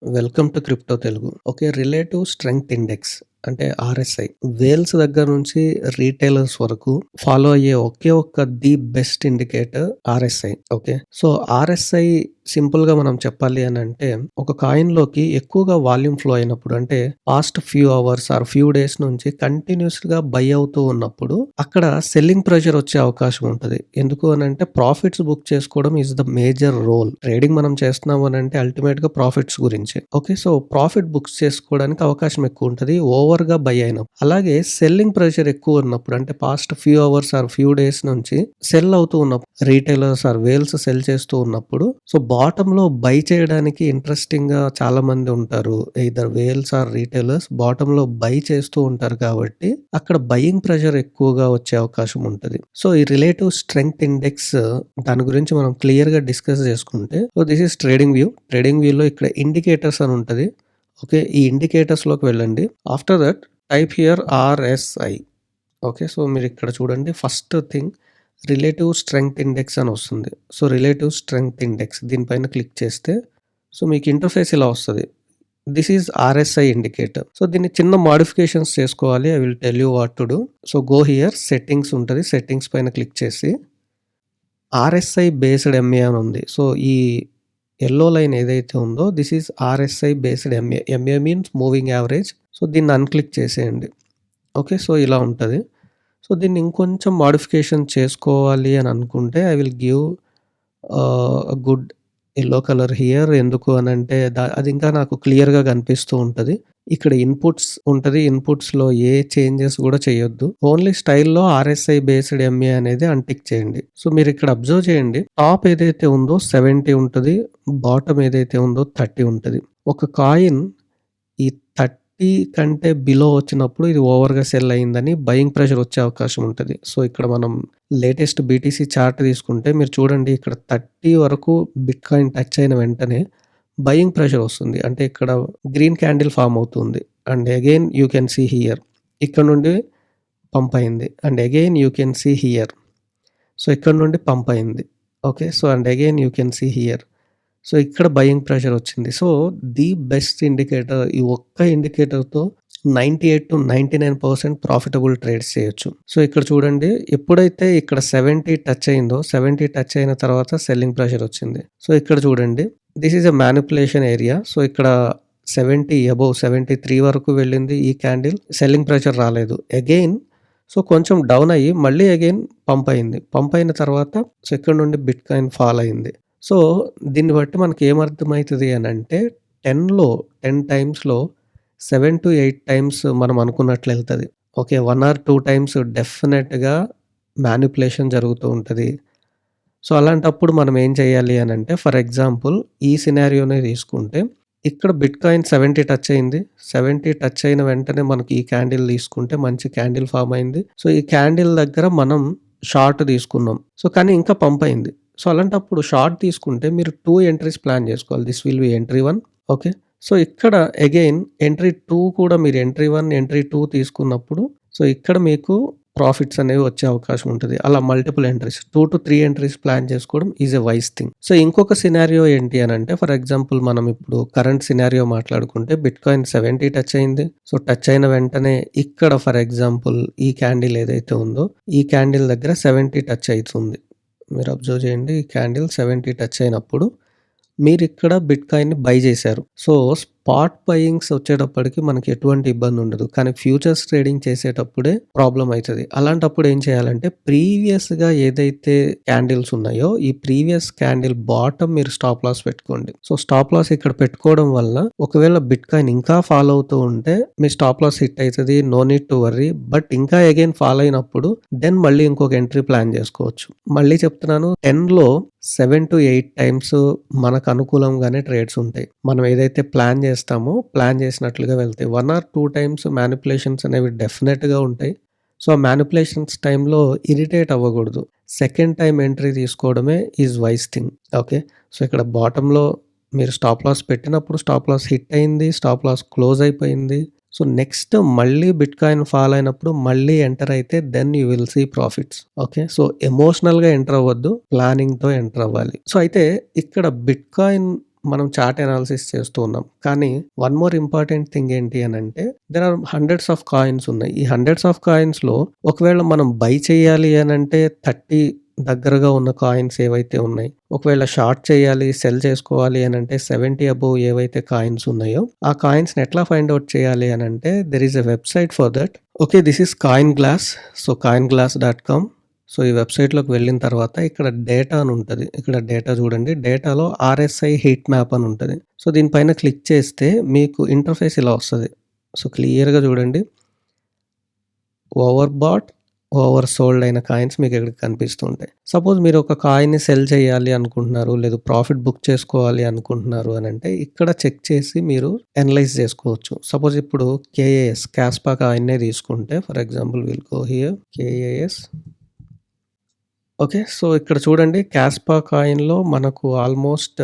Welcome to crypto Telugu. Okay. Relative strength index అంటే RSI. Wales దగ్గర నుంచి రీటైలర్స్ వరకు ఫాలో అయ్యే ఒకే ఒక్క the best indicator RSI. Okay. So, RSI సింపుల్‌గా మనం చెప్పాలి అనంటే ఒక కాయిన్‌లోకి ఎక్కువగా వాల్యూమ్ ఫ్లో అయినప్పుడు అంటే past few hours are few days నుంచి కంటిన్యూయస్‌గా బై అవుతూ ఉన్నప్పుడు అక్కడ సెల్లింగ్ ప్రెషర్ వచ్చే అవకాశం ఉంటది. ఎందుకు అనంటే ప్రాఫిట్స్ బుక్ చేసుకోవడం is the major role. Trading మనం చేస్తున్నాము అనంటే అల్టిమేట్‌గా ప్రాఫిట్స్ గురించే. ఓకే. సో, ప్రాఫిట్ బుక్స్ చేసుకోవడానికి అవకాశం ఎక్కువ ఉంటది. ఓవర్‌గా బై అయినప్పుడు. అలాగే సెల్లింగ్ ప్రెషర్ ఎక్కువ ఉన్నప్పుడు అంటే past few hours are few days నుంచి సెల్ అవుతూ ఉన్నప్పుడు రీటైలర్స్ ఆర్ వేల్స్ సెల్ చేస్తూ ఉన్నప్పుడు సో, బాటమ్‌లో బై చేయడానికి ఇంట్రెస్టింగ్‌గా చాలామంది ఉంటారు. ఎయిదర్ వేల్స్ ఆర్ రీటైలర్స్ బాటమ్‌లో బై చేస్తూ ఉంటారు కాబట్టి అక్కడ బయింగ్ ప్రెషర్ ఎక్కువగా వచ్చే అవకాశం ఉంటది. సో, ఈ రిలేటివ్ స్ట్రెంగ్త్ ఇండెక్స్ దాని గురించి మనం క్లియర్‌గా డిస్కస్ చేసుకుంటే so, this is trading view. Trading వ్యూలో ఇక్కడ ఇండికేటర్స్ అని ఉంటది. ఓకే. ఈ ఇండికేటర్స్‌లోకి వెళ్ళండి. After that type here RSI. Okay. So, మీరిక్కడ చూడండి first thing relative strength index అని వస్తుంది. సో, రిలేటివ్ స్ట్రెంగ్త్ ఇండెక్స్ దీనిపైన క్లిక్ చేస్తే సో, మీకు ఇంటర్ఫేస్ ఇలా వస్తది. This is RSI indicator. So, దీన్ని చిన్న మోడిఫికేషన్స్ చేసుకోవాలి. I will tell you what to do. So, go here settings ఉంటది. సెట్టింగ్స్ పైన క్లిక్ చేసి ఆర్ఎస్ఐ బేస్డ్ ఎంఏ అని ఉంది. సో, ఈ యెల్లో లైన్ ఏదైతే ఉందో this is RSI based MA. MA means moving average. So, దీన్ని అన్‌క్లిక్ చేసేయండి. ఓకే. సో, ఇలా ఉంటది. సో, దీన్ని ఇంకొంచెం మోడిఫికేషన్ చేసుకోవాలి అని అనుకుంటే I will give good yellow colour here. ఎందుకు అనంటే అది ఇంకా నాకు క్లియర్‌గా కనిపిస్తూ ఉంటది. ఇక్కడ ఇన్‌పుట్స్ ఉంటది. ఇన్‌పుట్స్‌లో ఏ చేంజెస్ గూడా చేయొద్దు. ఓన్లీ స్టైల్‌లో ఆర్ఎస్ఐ బేస్డ్ ఎంఏ అనేది అన్‌టిక్ చేయండి. సో, మీరిక్కడ అబ్జర్వ్ చేయండి. టాప్ ఏదైతే ఉందో 70 ఉంటది. బాటమ్ ఏదైతే ఉందో 30 ఉంటది. ఒక కాయిన్ ఈ 30 కంటే బిలో వచ్చినప్పుడు ఇది ఓవర్‌గా సెల్ అయిందని బయింగ్ ప్రెషర్ వచ్చే అవకాశం ఉంటది. సో, ఇక్కడ మనం లేటెస్ట్ బీటీసీ చార్ట్ తీసుకుంటే మీరు చూడండి ఇక్కడ 30 వరకు బిట్‌కాయిన్ టచ్ అయిన వెంటనే బయింగ్ ప్రెషర్ వస్తుంది. అంటే ఇక్కడ గ్రీన్ క్యాండిల్ ఫార్మ్ అవుతుంది. And again you can see here. ఇక్కడ నుండి పంప్ అయింది. And again you can see here. So, ఇక్కడ నుండి పంప్ అయింది. Okay. So, and again you can see here. So, ఇక్కడ బయింగ్ ప్రెషర్ వచ్చింది. సో, ది బెస్ట్ ఇండికేటర్ ఈ ఒక్క ఇండికేటర్‌తో 98-99% ప్రాఫిటబుల్ ట్రేడ్స్ చేయొచ్చు. సో, ఇక్కడ చూడండి ఎప్పుడైతే ఇక్కడ 70 టచ్ అయిందో 70 టచ్ అయిన తర్వాత సెల్లింగ్ ప్రెషర్ వచ్చింది. సో, ఇక్కడ చూడండి this is a manipulation area. So, ఇక్కడ 70 అబోవ్ 73 వరకు వెళ్ళింది ఈ క్యాండిల్. సెల్లింగ్ ప్రెషర్ రాలేదు. అగైన్ సో, కొంచెం డౌన్ అయ్యి మళ్ళీ అగైన్ పంప్ అయింది. పంప్ అయిన తర్వాత సో, ఇక్కడ నుండి బిట్‌కాయిన్ ఫాల్ అయింది. సో, దీన్ని బట్టి మనకేమర్థమైతది అనంటే 10 టైమ్స్‌లో 7-8 టైమ్స్ మనం అనుకున్నట్లు ఎళ్తది. ఓకే. 1 ఆర్ 2 టైమ్స్ డెఫినెట్‌గా మానిప్యులేషన్ జరుగుతూ ఉంటది. సో, అలాంటప్పుడు మనం ఏం చేయాలి అనంటే ఫర్ ఎగ్జాంపుల్ ఈ సినారియోనే తీసుకుంటే ఇక్కడ బిట్‌కాయిన్ 70 టచ్ అయింది. 70 టచ్ అయిన వెంటనే మనకి ఈ క్యాండిల్ తీసుకుంటే మంచి క్యాండిల్ ఫార్మ్ అయింది. సో, ఈ క్యాండిల్ దగ్గర మనం షార్ట్ తీసుకున్నాం. సో, కానీ ఇంకా పంప్ అయింది. సో, అలాంటప్పుడు షార్ట్ తీసుకుంటే మీరు 2 ఎంట్రీస్ ప్లాన్ చేసుకోవాలి. This will be entry 1. Okay. So, ఇక్కడ అగైన్ ఎంట్రీ 2 కూడా మీరు ఎంట్రీ 1, ఎంట్రీ 2 తీసుకున్నప్పుడు సో, ఇక్కడ మీకు ప్రాఫిట్స్ అనేవి వచ్చే అవకాశం ఉంటది. అలా మల్టిపుల్ ఎంట్రీస్ 2-3 ఎంట్రీస్ ప్లాన్ చేసుకోవడం is a wise thing. So, ఇంకొక సినారియో ఏంటి అనంటే ఫర్ ఎగ్జాంపుల్ మనం ఇప్పుడు కరెంట్ సినారియో మాట్లాడుకుంటే బిట్‌కాయిన్ 70 టచ్ అయింది. సో, టచ్ అయిన వెంటనే ఇక్కడ ఫర్ ఎగ్జాంపుల్ ఈ క్యాండిల్ ఏదైతే ఉందో ఈ క్యాండిల్ దగ్గర 70 టచ్ అయితుంది. మీరు అబ్జర్వ్ చేయండి. ఈ క్యాండిల్ 70 టచ్ అయినప్పుడు మీరిక్కడ బిట్‌కాయిన్‌ని బై చేశారు. సో, స్పాట్ బయింగ్స్ వచ్చేటప్పటికి మనకి ఎటువంటి ఇబ్బంది ఉండదు. కానీ ఫ్యూచర్స్ ట్రేడింగ్ చేసేటప్పుడే ప్రాబ్లమ్ అయితది. అలాంటప్పుడు ఏం చేయాలంటే ప్రీవియస్‌గా ఏదైతే క్యాండిల్స్ ఉన్నాయో ఈ ప్రీవియస్ క్యాండిల్ బాటమ్ మీరు స్టాప్ లాస్ పెట్టుకోండి. సో, స్టాప్ లాస్ ఇక్కడ పెట్టుకోవడం వల్ల ఒకవేళ బిట్‌కాయిన్ ఇంకా ఫాల్ అవుతూ ఉంటే మీ స్టాప్ లాస్ హిట్ అయితది. No need to worry. But ఇంకా అగైన్ ఫాల్ అయినప్పుడు దెన్ మళ్ళీ ఇంకొక ఎంట్రీ ప్లాన్ చేసుకోవచ్చు. మళ్ళీ చెప్తున్నాను 10లో 7-8 టైమ్స్ మనకు అనుకూలంగానే ట్రేడ్స్ ఉంటాయి. మనం ఏదైతే ప్లాన్ చేస్తామో ప్లాన్ చేసినట్లుగా వెళ్తాయి. 1 ఆర్ 2 టైమ్స్ మానిప్యులేషన్స్ అనేవి డెఫినెట్‌గా ఉంటాయి. సో, ఆ మానిప్యులేషన్స్ టైమ్‌లో ఇరిటేట్ అవ్వకూడదు. సెకండ్ టైమ్ ఎంట్రీ తీసుకోవడమే is wise thing. Okay. So, ఇక్కడ బాటమ్‌లో మీరు స్టాప్ లాస్ పెట్టినప్పుడు స్టాప్ లాస్ హిట్ అయింది. స్టాప్ లాస్ క్లోజ్ అయిపోయింది. సో, నెక్స్ట్ మళ్ళీ బిట్‌కాయిన్ ఫాల్ అయినప్పుడు మళ్ళీ ఎంటర్ అయితే then you will see profits. Okay. So, ఎమోషనల్‌గా ఎంటర్ అవ్వద్దు. ప్లానింగ్‌తో ఎంటర్ అవ్వాలి. సో, అయితే ఇక్కడ బిట్‌కాయిన్ మనం చార్ట్ అనాలిసిస్ చేస్తూ ఉన్నాం. కానీ వన్ మోర్ ఇంపార్టెంట్ థింగ్ ఏంటి అనంటే there are hundreds of coins ఉన్నాయి. ఈ హండ్రెడ్స్ ఆఫ్ కాయిన్స్‌లో ఒకవేళ మనం బై చేయాలి అనంటే 30 దగ్గరగా ఉన్న కాయిన్స్ ఏవైతే ఉన్నాయి. ఒకవేళ షార్ట్ చేయాలి, సెల్ చేసుకోవాలి అనంటే 70 అబోవ్ ఏవైతే కాయిన్స్ ఉన్నాయో, ఆ కాయిన్స్‌ని ఎట్లా ఫైండ్ ఔట్ చేయాలి అనంటే there is a website for that. Okay. This is CoinGlass. So, coinglass.com. So, ఈ వెబ్‌సైట్‌లోకి వెళ్ళిన తర్వాత ఇక్కడ డేటా అని ఉంటది. ఇక్కడ డేటా చూడండి. డేటాలో ఆర్ఎస్ఐ హీట్ మ్యాప్ అని ఉంటది. సో, దీనిపైన క్లిక్ చేస్తే మీకు ఇంటర్ఫేస్ ఇలా వస్తది. సో, క్లియర్‌గా చూడండి. ఓవర్ బాట్, ఓవర్ సోల్డ్ అయిన కాయిన్స్ మీకు ఇక్కడ కనిపిస్తూ ఉంటాయి. సపోజ్ మీరు ఒక కాయిన్‌ని సెల్ చేయాలి అనుకుంటున్నారు, లేదు ప్రాఫిట్ బుక్ చేసుకోవాలి అనుకుంటున్నారు అనంటే ఇక్కడ చెక్ చేసి మీరు అనలైజ్ చేసుకోవచ్చు. సపోజ్ ఇప్పుడు కేఏఎస్ కాస్పా కాయిన్‌నే తీసుకుంటే for example will go here KAS. Okay. So, ఇక్కడ చూడండి కాస్పా కాయిన్‌లో మనకు ఆల్మోస్ట్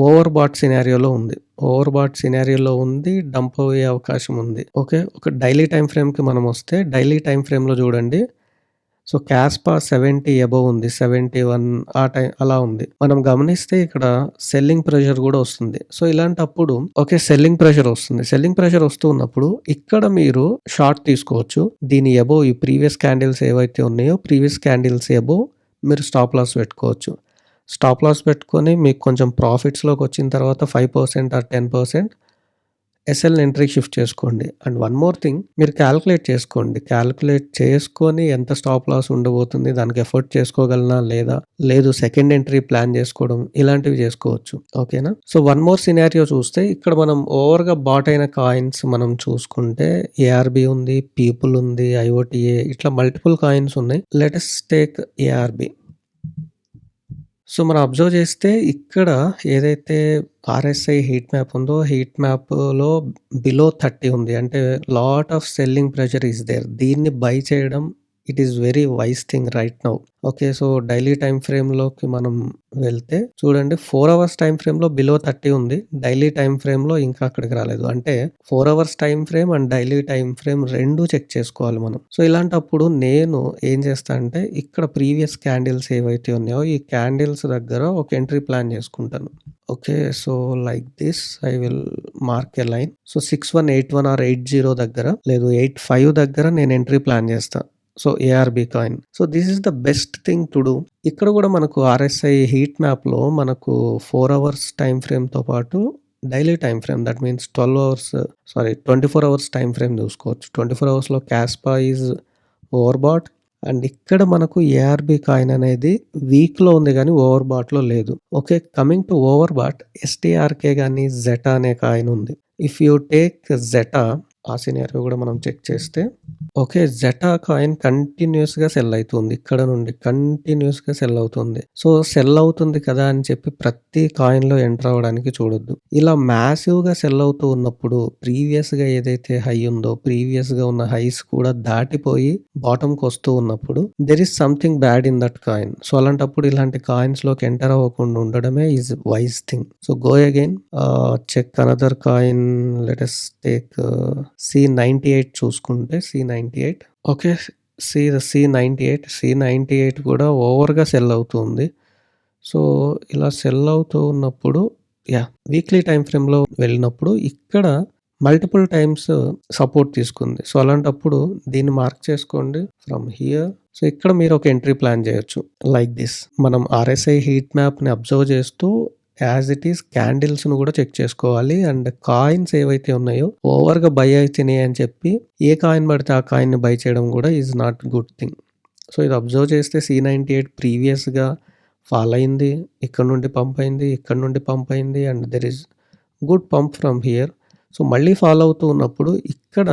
ఓవర్ బాట్ సినారియోలో ఉంది. ఓవర్ బాట్ సినారియోలో ఉంది. డంప్ అయ్యే అవకాశం ఉంది. ఓకే. ఒక డైలీ టైమ్ ఫ్రేమ్‌కి మనం వస్తే డైలీ టైమ్ ఫ్రేమ్‌లో చూడండి. సో, కాస్పా 70 అబోవ్ ఉంది. 71 ఆ టైం అలా ఉంది. మనం గమనిస్తే ఇక్కడ సెల్లింగ్ ప్రెషర్ గూడా వస్తుంది. సో, ఇలాంటప్పుడు ఓకే. సెల్లింగ్ ప్రెషర్ వస్తుంది. సెల్లింగ్ ప్రెషర్ వస్తూ ఉన్నప్పుడు ఇక్కడ మీరు షార్ట్ తీసుకోవచ్చు. దీని అబోవ్ ఈ ప్రీవియస్ క్యాండిల్స్ ఏవైతే ఉన్నాయో ప్రీవియస్ క్యాండిల్స్ అబోవ్ మీరు స్టాప్ లాస్ పెట్టుకోవచ్చు. స్టాప్ లాస్ పెట్టుకొని మీకు కొంచెం ప్రాఫిట్స్‌లోకి వచ్చిన తర్వాత 5% ఆర్ 10% ఎస్ఎల్ ఎంట్రీకి షిఫ్ట్ చేసుకోండి. అండ్ వన్ మోర్ థింగ్ మీరు కాలిక్యులేట్ చేసుకోండి. కాలిక్యులేట్ చేసుకొని ఎంత స్టాప్ లాస్ ఉండబోతుంది, దానికి ఎఫర్ట్ చేసుకోగలనా లేదా, లేదు సెకండ్ ఎంట్రీ ప్లాన్ చేసుకోవడం ఇలాంటివి చేసుకోవచ్చు. ఓకేనా? సో, వన్ మోర్ సినారియో చూస్తే ఇక్కడ మనం ఓవర్‌గా బాట్ అయిన కాయిన్స్ మనం చూసుకుంటే ఏఆర్‌బీ ఉంది, పీపుల్ ఉంది, ఐఓటీఏ ఇట్లా మల్టిపుల్ కాయిన్స్ ఉన్నాయి. Let us take ARB. So, మనం అబ్జర్వ్ చేస్తే ఇక్కడ ఏదైతే ఆర్ఎస్ఐ హీట్ మ్యాప్ ఉందో హీట్ మ్యాప్‌లో బిలో 30 ఉంది. అంటే lot of selling pressure is there. దీన్ని బై చేయడం it is very wise thing right now. Okay. So, daily time ఫ్రేమ్‌లోకి మనం వెళ్తే చూడండి 4 అవర్స్ టైమ్ ఫ్రేమ్‌లో బిలో 30 ఉంది. డైలీ టైమ్ ఫ్రేమ్‌లో ఇంకా అక్కడికి రాలేదు. అంటే 4 hours time frame and daily time frame 2 check చేసుకోవాలి మనం. సో, ఇలాంటప్పుడు నేను ఏం చేస్తా అంటే ఇక్కడ ప్రీవియస్ క్యాండిల్స్ ఏవైతే ఉన్నాయో ఈ క్యాండిల్స్ దగ్గర ఒక ఎంట్రీ ప్లాన్ చేసుకుంటాను. Okay. So, like this I will mark a line. So, 6181 or 80 దగ్గర లేదు 85 దగ్గర నేను ఎంట్రీ ప్లాన్ చేస్తా. So, ARB coin. So, this is the best thing to do. ఇక్కడ కూడా మనకు ఆర్ఎస్ఐ హీట్ మ్యాప్‌లో మనకు 4 అవర్స్ టైమ్ ఫ్రేమ్‌తో పాటు daily time frame that means 24 hours time frame చూసుకోవచ్చు. 24 అవర్స్‌లో కాస్పా ఈజ్ ఓవర్ బాట్ అండ్ ఇక్కడ మనకు ఏఆర్‌బీ కాయిన్ అనేది వీక్‌లో ఉంది గానీ ఓవర్ బాట్‌లో లేదు. Okay. Coming to overbought ఎస్టీఆర్‌కే గానీ జెటా అనే కాయిన్ ఉంది. ఇఫ్ యూ టేక్ జెటా ఆ సినారియో కూడా మనం చెక్ చేస్తే ఓకే. జెటా కాయిన్ కంటిన్యూయస్‌గా సెల్ అయితుంది. ఇక్కడ నుండి కంటిన్యూయస్‌గా సెల్ అవుతుంది. సో, సెల్ అవుతుంది కదా అని చెప్పి ప్రతి కాయిన్‌లో ఎంటర్ అవ్వడానికి చూడొద్దు. ఇలా మాసివ్‌గా సెల్ అవుతూ ఉన్నప్పుడు ప్రీవియస్‌గా ఏదైతే హై ఉందో ప్రీవియస్‌గా ఉన్న హైస్ కూడా దాటిపోయి బాటమ్‌కి వస్తూ ఉన్నప్పుడు there is something bad in that coin. So, అలాంటప్పుడు ఇలాంటి కాయిన్స్‌లోకి ఎంటర్ అవ్వకుండా ఉండడమే is wise thing. So, go again check another coin. Let us take C98 చూసుకుంటే C98 ఓకే. C98 కూడా ఓవర్‌గా సెల్ అవుతుంది. సో, ఇలా సెల్ అవుతూ ఉన్నప్పుడు వీక్లీ టైమ్ ఫ్రేమ్‌లో వెళ్ళినప్పుడు ఇక్కడ మల్టిపుల్ టైమ్స్ సపోర్ట్ తీసుకుంది. సో, అలాంటప్పుడు దీన్ని మార్క్ చేసుకోండి ఫ్రమ్ హియర్. సో, ఇక్కడ మీరు ఒక ఎంట్రీ ప్లాన్ చేయొచ్చు లైక్ దిస్. మనం ఆర్ఎస్ఐ హీట్ మ్యాప్‌ని అబ్జర్వ్ చేస్తూ యాజ్ ఇట్ ఈస్ క్యాండిల్స్‌ను కూడా చెక్ చేసుకోవాలి. అండ్ కాయిన్స్ ఏవైతే ఉన్నాయో ఓవర్‌గా బై అయితున్నాయి అని చెప్పి ఏ కాయిన్ పడితే ఆ కాయిన్‌ని బై చేయడం కూడా is not good thing. So, ఇది అబ్జర్వ్ చేస్తే C98 ప్రీవియస్‌గా ఫాల్ అయింది. ఇక్కడ నుండి పంప్ అయింది. ఇక్కడ నుండి పంప్ అయింది. And there is good pump from here. So, మళ్ళీ ఫాలో అవుతూ ఉన్నప్పుడు ఇక్కడ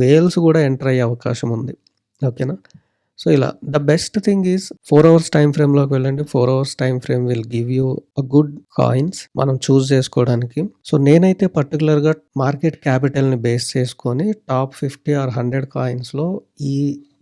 వేల్స్ కూడా ఎంటర్ అయ్యే అవకాశం ఉంది. ఓకేనా? సో, ఇలా the best thing is 4 hours time ఫ్రేమ్‌లోకి వెళ్ళండి. 4 hours time frame will give you a good coins మనం చూస్ చేసుకోవడానికి. సో, నేనైతే పర్టిక్యులర్‌గా మార్కెట్ క్యాపిటల్‌ని బేస్ చేసుకొని టాప్ 50 ఆర్ 100 కాయిన్స్‌లో ఈ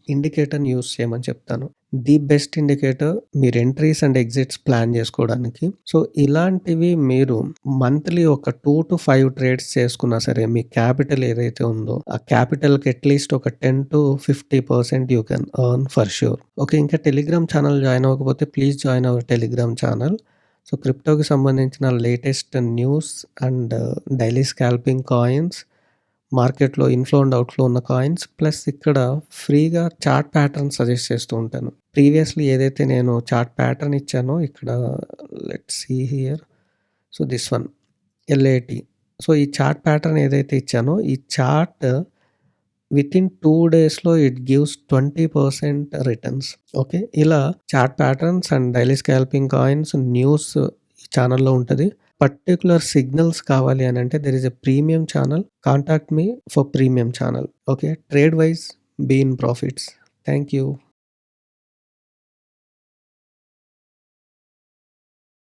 ఇండికేటర్‌ని యూజ్ చేయమని చెప్తాను. ది బెస్ట్ ఇండికేటర్ మీరు ఎంట్రీస్ అండ్ ఎగ్జిట్స్ ప్లాన్ చేసుకోవడానికి. సో, ఇలాంటివి మీరు మంత్లీ ఒక 2-5 ట్రేడ్స్ చేసుకున్నా సరే మీ క్యాపిటల్ ఏదైతే ఉందో ఆ క్యాపిటల్‌కి అట్‌లీస్ట్ ఒక 10-50% you can earn for sure. Okay. ఇంకా టెలిగ్రామ్ ఛానల్ జాయిన్ అవ్వకపోతే please join our Telegram channel. So, క్రిప్టోకి సంబంధించిన latest news and daily scalping coins, మార్కెట్‌లో ఇన్‌ఫ్లో అండ్ అవుట్‌ఫ్లో ఉన్న కాయిన్స్, ప్లస్ ఇక్కడ ఫ్రీగా చార్ట్ ప్యాటర్న్ సజెస్ట్ చేస్తూ ఉంటాను. ప్రీవియస్‌లీ ఏదైతే నేను చార్ట్ ప్యాటర్న్ ఇచ్చానో ఇక్కడ let's see here. So, this one LAT. So, ఈ చార్ట్ ప్యాటర్న్ ఏదైతే ఇచ్చానో ఈ చార్ట్ వితిన్ 2 డేస్‌లో ఇట్ గివ్స్ 20% రిటర్న్స్. ఓకే. ఇలా chart patterns and daily scalping coins news ఈ ఛానెల్‌లో ఉంటది. పర్టిక్యులర్ సిగ్నల్స్ కావాలి అనంటే there is a premium channel. Contact me for premium channel. Okay. Trade wise be in profits. Thank you.